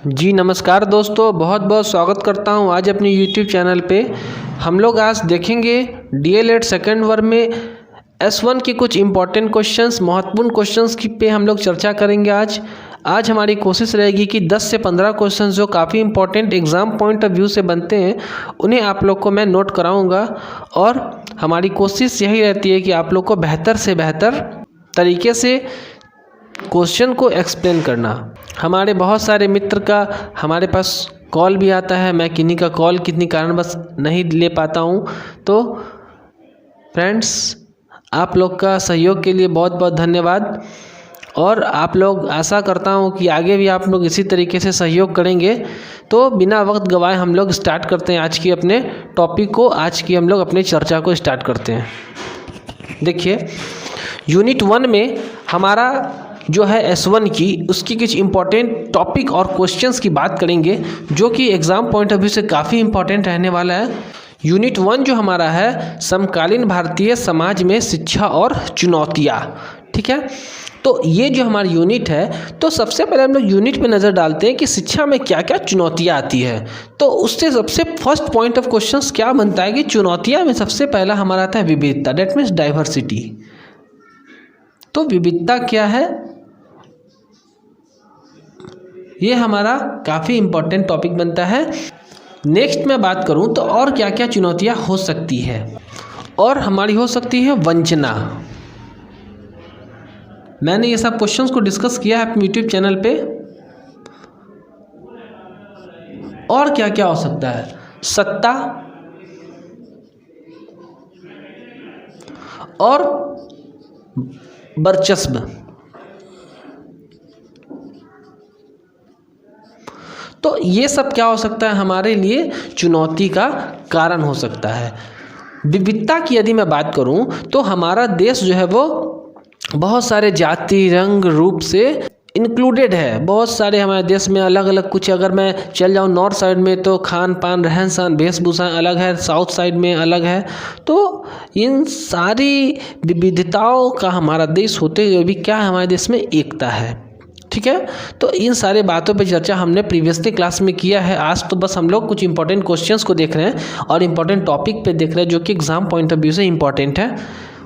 जी नमस्कार दोस्तों, बहुत बहुत स्वागत करता हूं आज अपने YouTube चैनल पे। हम लोग आज देखेंगे DLED सेकेंड वर्ग में S1 के कुछ इम्पॉर्टेंट क्वेश्चंस, महत्वपूर्ण क्वेश्चंस की पे हम लोग चर्चा करेंगे। आज हमारी कोशिश रहेगी कि 10 से 15 क्वेश्चंस जो काफ़ी important exam point of view से बनते हैं उन्हें आप लोग को मैं नोट कराऊँगा। और हमारी कोशिश यही रहती है कि आप लोग को बेहतर से बेहतर तरीके से क्वेश्चन को एक्सप्लेन करना। हमारे बहुत सारे मित्र का हमारे पास कॉल भी आता है, मैं किन्हीं का कॉल कितनी कारणवश नहीं ले पाता हूँ। तो फ्रेंड्स, आप लोग का सहयोग के लिए बहुत बहुत धन्यवाद। और आप लोग, आशा करता हूँ कि आगे भी आप लोग इसी तरीके से सहयोग करेंगे। तो बिना वक्त गवाए हम लोग स्टार्ट करते हैं आज की अपने टॉपिक को, आज की हम लोग अपनी चर्चा को स्टार्ट करते हैं। देखिए, यूनिट 1 में हमारा जो है S1 की, उसकी कुछ इम्पॉर्टेंट टॉपिक और क्वेश्चंस की बात करेंगे जो कि एग्ज़ाम पॉइंट ऑफ व्यू से काफ़ी इम्पॉर्टेंट रहने वाला है। यूनिट 1 जो हमारा है, समकालीन भारतीय समाज में शिक्षा और चुनौतियाँ। ठीक है, तो ये जो हमारी यूनिट है, तो सबसे पहले हम लोग यूनिट पे नज़र डालते हैं कि शिक्षा में क्या क्या चुनौतियाँ आती है। तो उससे सबसे फर्स्ट पॉइंट ऑफ क्वेश्चंस क्या बनता है कि चुनौतियाँ में सबसे पहला हमारा आता है विविधता, डेट मीन्स डाइवर्सिटी। तो विविधता क्या है, ये हमारा काफ़ी इम्पोर्टेंट टॉपिक बनता है। नेक्स्ट मैं बात करूं तो और क्या क्या चुनौतियां हो सकती है, और हमारी हो सकती है वंचना। मैंने ये सब क्वेश्चंस को डिस्कस किया है अपने YouTube चैनल पे। और क्या क्या हो सकता है, सत्ता और वर्चस्व। तो ये सब क्या हो सकता है, हमारे लिए चुनौती का कारण हो सकता है। विविधता की यदि मैं बात करूं तो हमारा देश जो है वो बहुत सारे जाति, रंग, रूप से इंक्लूडेड है। बहुत सारे हमारे देश में अलग अलग कुछ, अगर मैं चल जाऊं नॉर्थ साइड में तो खान पान, रहन सहन, वेशभूषा अलग है, साउथ साइड में अलग है। तो इन सारी विविधताओं का हमारा देश होते हुए भी क्या हमारे देश में एकता है। ठीक है, तो इन सारे बातों पे चर्चा हमने प्रीवियसली क्लास में किया है। आज तो बस हम लोग कुछ इंपॉर्टेंट क्वेश्चंस को देख रहे हैं और इम्पॉर्टेंट टॉपिक पे देख रहे हैं जो कि एग्जाम पॉइंट ऑफ व्यू से इम्पॉर्टेंट है।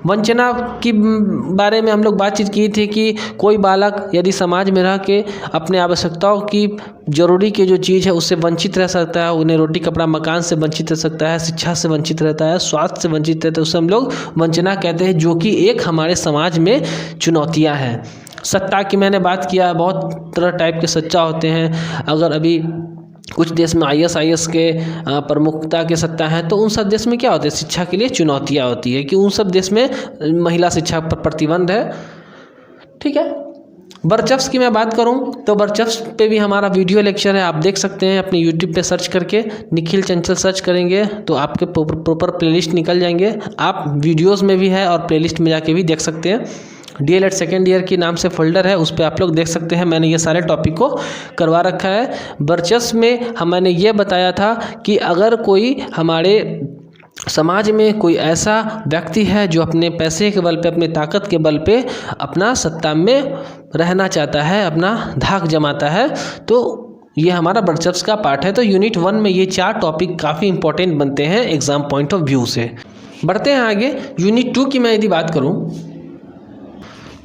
वंचना की बारे में हम लोग बातचीत की थी कि कोई बालक यदि समाज में रह के अपने आवश्यकताओं की जरूरी की जो चीज़ है उससे वंचित रह सकता है, उन्हें रोटी कपड़ा मकान से वंचित रह सकता है, शिक्षा से वंचित रहता है, स्वास्थ्य से वंचित रहता है, उसे हम लोग वंचना कहते हैं, जो कि एक हमारे समाज में चुनौतियाँ हैं। सत्ता की मैंने बात किया, बहुत तरह टाइप के सच्चा होते हैं। अगर अभी कुछ देश में IAS के प्रमुखता के सत्ता है, तो उन सब देश में क्या होता है, शिक्षा के लिए चुनौतियाँ होती है कि उन सब देश में महिला शिक्षा पर प्रतिबंध है। ठीक है, वर्चस्व की मैं बात करूं तो वर्चस्व पे भी हमारा वीडियो लेक्चर है, आप देख सकते हैं अपने YouTube पे सर्च करके, निखिल चंचल सर्च करेंगे तो आपके प्रॉपर प्लेलिस्ट निकल जाएंगे। आप वीडियोज़ में भी है और प्लेलिस्ट में जाके भी देख सकते हैं। DLED सेकेंड ईयर के नाम से फोल्डर है, उस पर आप लोग देख सकते हैं। मैंने ये सारे टॉपिक को करवा रखा है। वर्चस्व में मैंने ये बताया था कि अगर कोई हमारे समाज में कोई ऐसा व्यक्ति है जो अपने पैसे के बल पे, अपने ताकत के बल पे अपना सत्ता में रहना चाहता है, अपना धाक जमाता है, तो ये हमारा वर्चस्व का पार्ट है। तो यूनिट 1 में ये 4 टॉपिक काफ़ी इंपॉर्टेंट बनते हैं एग्जाम पॉइंट ऑफ व्यू से। बढ़ते हैं आगे। यूनिट 2 की मैं यदि बात करूँ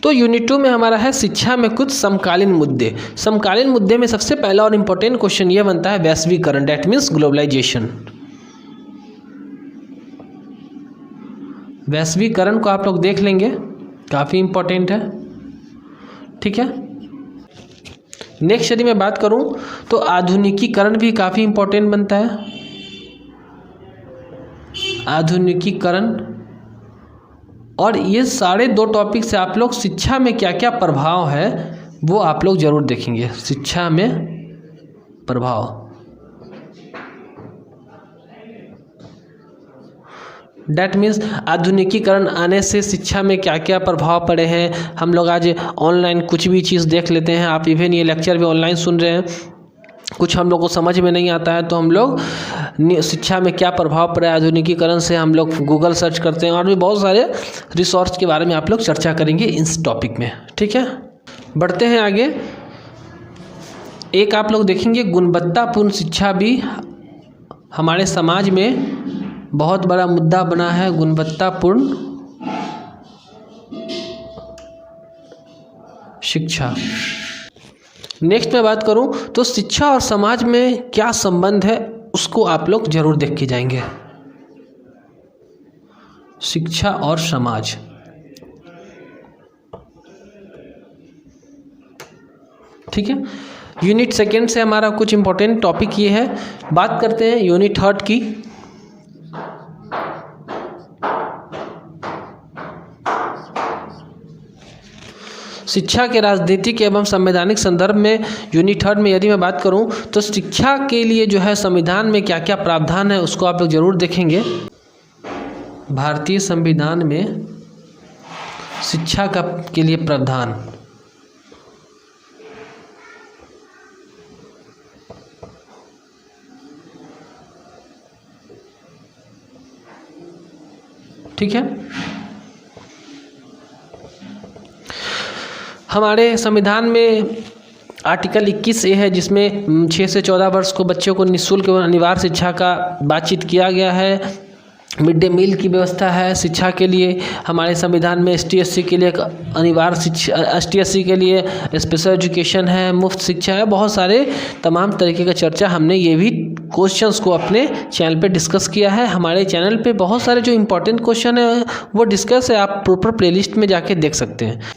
तो यूनिट 2 में हमारा है शिक्षा में कुछ समकालीन मुद्दे। समकालीन मुद्दे में सबसे पहला और इम्पोर्टेंट क्वेश्चन ये बनता है वैश्वीकरण, डेट मीन्स ग्लोबलाइजेशन। वैश्वीकरण को आप लोग देख लेंगे, काफ़ी इम्पोर्टेंट है। ठीक है, नेक्स्ट यदि मैं बात करूं तो आधुनिकीकरण भी काफ़ी इम्पोर्टेंट बनता है। आधुनिकीकरण, और ये सारे 2 टॉपिक से आप लोग शिक्षा में क्या क्या प्रभाव है वो आप लोग जरूर देखेंगे। शिक्षा में प्रभाव, डैट मीन्स आधुनिकीकरण आने से शिक्षा में क्या क्या प्रभाव पड़े हैं। हम लोग आज ऑनलाइन कुछ भी चीज़ देख लेते हैं, आप इवन ये लेक्चर भी ऑनलाइन सुन रहे हैं। कुछ हम लोग को समझ में नहीं आता है तो हम लोग शिक्षा में क्या प्रभाव पड़ा है आधुनिकीकरण से, हम लोग गूगल सर्च करते हैं और भी बहुत सारे रिसोर्स के बारे में आप लोग चर्चा करेंगे इस टॉपिक में। ठीक है, बढ़ते हैं आगे। एक आप लोग देखेंगे गुणवत्तापूर्ण शिक्षा भी हमारे समाज में बहुत बड़ा मुद्दा बना है। गुणवत्तापूर्ण शिक्षा। नेक्स्ट मैं बात करूं तो शिक्षा और समाज में क्या संबंध है, उसको आप लोग जरूर देख के जाएंगे। शिक्षा और समाज, ठीक है। यूनिट सेकेंड से हमारा कुछ इंपॉर्टेंट टॉपिक ये है। बात करते हैं यूनिट थर्ड की। शिक्षा के राजनीतिक एवं संवैधानिक संदर्भ में यूनिट थर्ड में यदि मैं बात करूं तो शिक्षा के लिए जो है संविधान में क्या क्या प्रावधान है उसको आप लोग जरूर देखेंगे। भारतीय संविधान में शिक्षा का के लिए प्रावधान, ठीक है। हमारे संविधान में आर्टिकल 21A है जिसमें 6 से 14 वर्ष को बच्चों को निःशुल्क एवं अनिवार्य शिक्षा का बातचीत किया गया है। मिड डे मील की व्यवस्था है शिक्षा के लिए। हमारे संविधान में ST SC के लिए अनिवार्य शिक्षा, ST SC के लिए स्पेशल एजुकेशन है, मुफ्त शिक्षा है। बहुत सारे तमाम तरीके का चर्चा हमने ये भी क्वेश्चंस को अपने चैनल पे डिस्कस किया है। हमारे चैनल पे बहुत सारे जो इम्पोर्टेंट क्वेश्चन है वो डिस्कस है, आप प्रॉपर प्लेलिस्ट में जाके देख सकते हैं।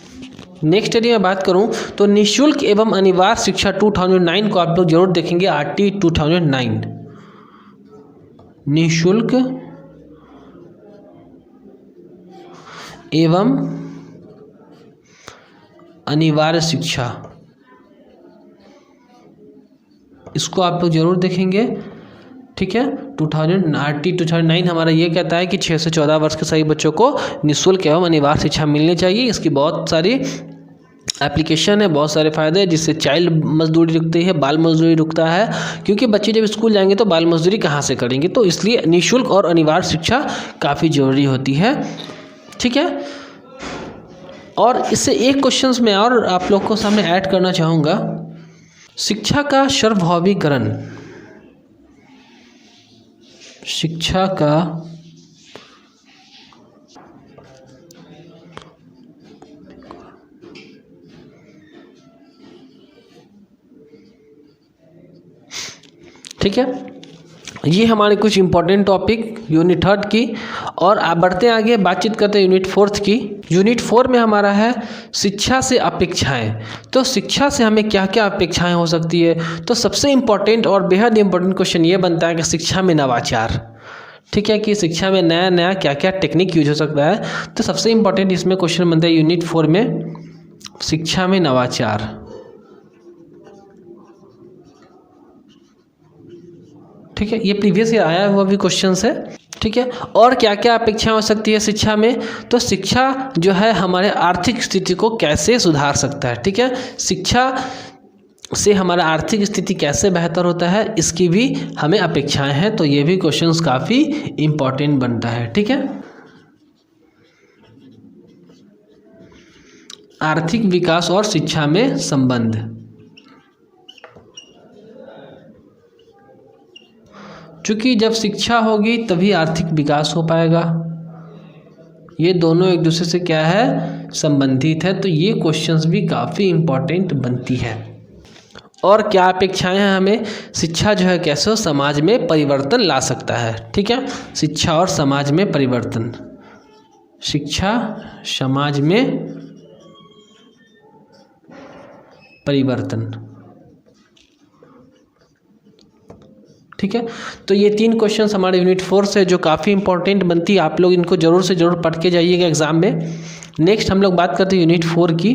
नेक्स्ट यदि मैं बात करूं तो निःशुल्क एवं अनिवार्य शिक्षा 2009 को आप लोग जरूर देखेंगे। RT 2009 निःशुल्क एवं अनिवार्य शिक्षा, इसको आप लोग जरूर देखेंगे, ठीक है। RT 2009 हमारा ये कहता है कि 6 से 14 वर्ष के सभी बच्चों को निःशुल्क एवं अनिवार्य शिक्षा मिलनी चाहिए। इसकी बहुत सारी एप्लीकेशन है, बहुत सारे फ़ायदे हैं, जिससे चाइल्ड मजदूरी रुकती है, बाल मजदूरी रुकता है। क्योंकि बच्चे जब स्कूल जाएंगे तो बाल मजदूरी कहाँ से करेंगे, तो इसलिए निःशुल्क और अनिवार्य शिक्षा काफ़ी ज़रूरी होती है, ठीक है। और इससे एक क्वेश्चन मैं और आप लोग को सामने ऐड करना चाहूँगा। शिक्षा का सार्वभौमिकरण, शिक्षा का ठीक है, ये हमारे कुछ इंपॉर्टेंट टॉपिक यूनिट थर्ड की। और आप बढ़ते आगे, बातचीत करते हैं यूनिट फोर्थ की। यूनिट 4 में हमारा है शिक्षा से अपेक्षाएं। तो शिक्षा से हमें क्या क्या अपेक्षाएं हो सकती है, तो सबसे इम्पॉर्टेंट और बेहद इम्पॉर्टेंट क्वेश्चन ये बनता है कि शिक्षा में नवाचार, ठीक है, कि शिक्षा में नया नया क्या क्या टेक्निक यूज हो सकता है। तो सबसे इम्पॉर्टेंट इसमें क्वेश्चन बनता है यूनिट 4 में शिक्षा में नवाचार, ठीक है। ये प्रीवियस ईयर आया हुआ भी क्वेश्चन है, ठीक है। और क्या क्या अपेक्षाएं हो सकती है शिक्षा में, तो शिक्षा जो है हमारे आर्थिक स्थिति को कैसे सुधार सकता है, ठीक है। शिक्षा से हमारा आर्थिक स्थिति कैसे बेहतर होता है, इसकी भी हमें अपेक्षाएं हैं। तो ये भी क्वेश्चंस काफ़ी इम्पोर्टेंट बनता है, ठीक है। आर्थिक विकास और शिक्षा में संबंध, क्योंकि जब शिक्षा होगी तभी आर्थिक विकास हो पाएगा। ये दोनों एक दूसरे से क्या है, संबंधित है। तो ये क्वेश्चंस भी काफ़ी इम्पोर्टेंट बनती है। और क्या अपेक्षाएं हैं हमें, शिक्षा जो है कैसे समाज में परिवर्तन ला सकता है, ठीक है। शिक्षा और समाज में परिवर्तन, शिक्षा समाज में परिवर्तन, ठीक है। तो ये 3 क्वेश्चंस हमारे यूनिट 4 से जो काफ़ी इंपॉर्टेंट बनती है, आप लोग इनको जरूर से जरूर पढ़ के जाइएगा एग्जाम में। नेक्स्ट हम लोग बात करते हैं यूनिट 5 की।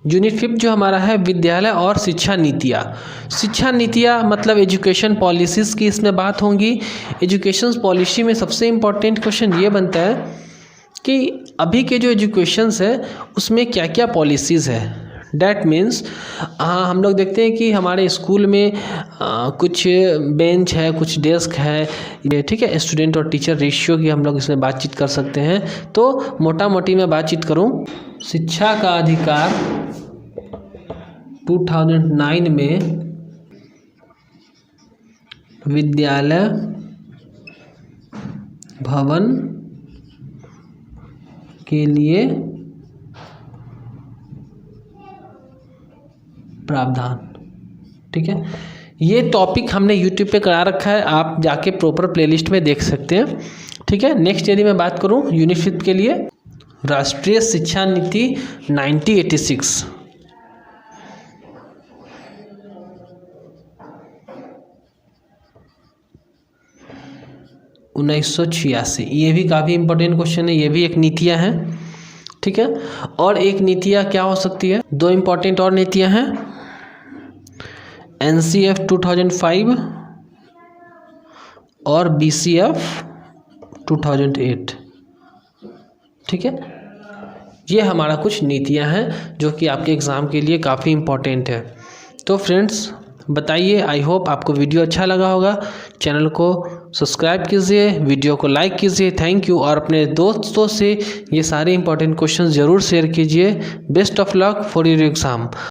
यूनिट 5 जो हमारा है विद्यालय और शिक्षा नीतियाँ। शिक्षा नीतियाँ मतलब एजुकेशन पॉलिसीज़ की इसमें बात होंगी। एजुकेशन पॉलिसी में सबसे इम्पॉर्टेंट क्वेश्चन ये बनता है कि अभी के जो एजुकेशंस है उसमें क्या क्या पॉलिसीज़ है। डैट मीन्स हम लोग देखते हैं कि हमारे स्कूल में कुछ बेंच है, कुछ डेस्क है, ठीक है। स्टूडेंट और टीचर रेशियो की हम लोग इसमें बातचीत कर सकते हैं। तो मोटा मोटी मैं बातचीत करूं, शिक्षा का अधिकार 2009 में विद्यालय भवन के लिए प्रावधान। ठीक है, ये टॉपिक हमने यूट्यूब पे करा रखा है, आप जाके प्रॉपर प्लेलिस्ट में देख सकते हैं। ठीक है, नेक्स्ट यदि मैं बात करूं यूनिट 5 के लिए, राष्ट्रीय शिक्षा नीति 1986। ये भी काफ़ी इंपॉर्टेंट क्वेश्चन है, ये भी एक नीतियाँ हैं। ठीक है, और एक नीतियाँ क्या हो सकती है, 2 इंपॉर्टेंट और नीतियाँ हैं, NCF 2005 और BCF 2008। ठीक है, ये हमारा कुछ नीतियाँ हैं जो कि आपके एग्ज़ाम के लिए काफ़ी इम्पोर्टेंट है। तो फ्रेंड्स बताइए, आई होप आपको वीडियो अच्छा लगा होगा। चैनल को सब्सक्राइब कीजिए, वीडियो को लाइक कीजिए। थैंक यू, और अपने दोस्तों से ये सारे इंपॉर्टेंट क्वेश्चन ज़रूर शेयर कीजिए। Best of luck for your exam.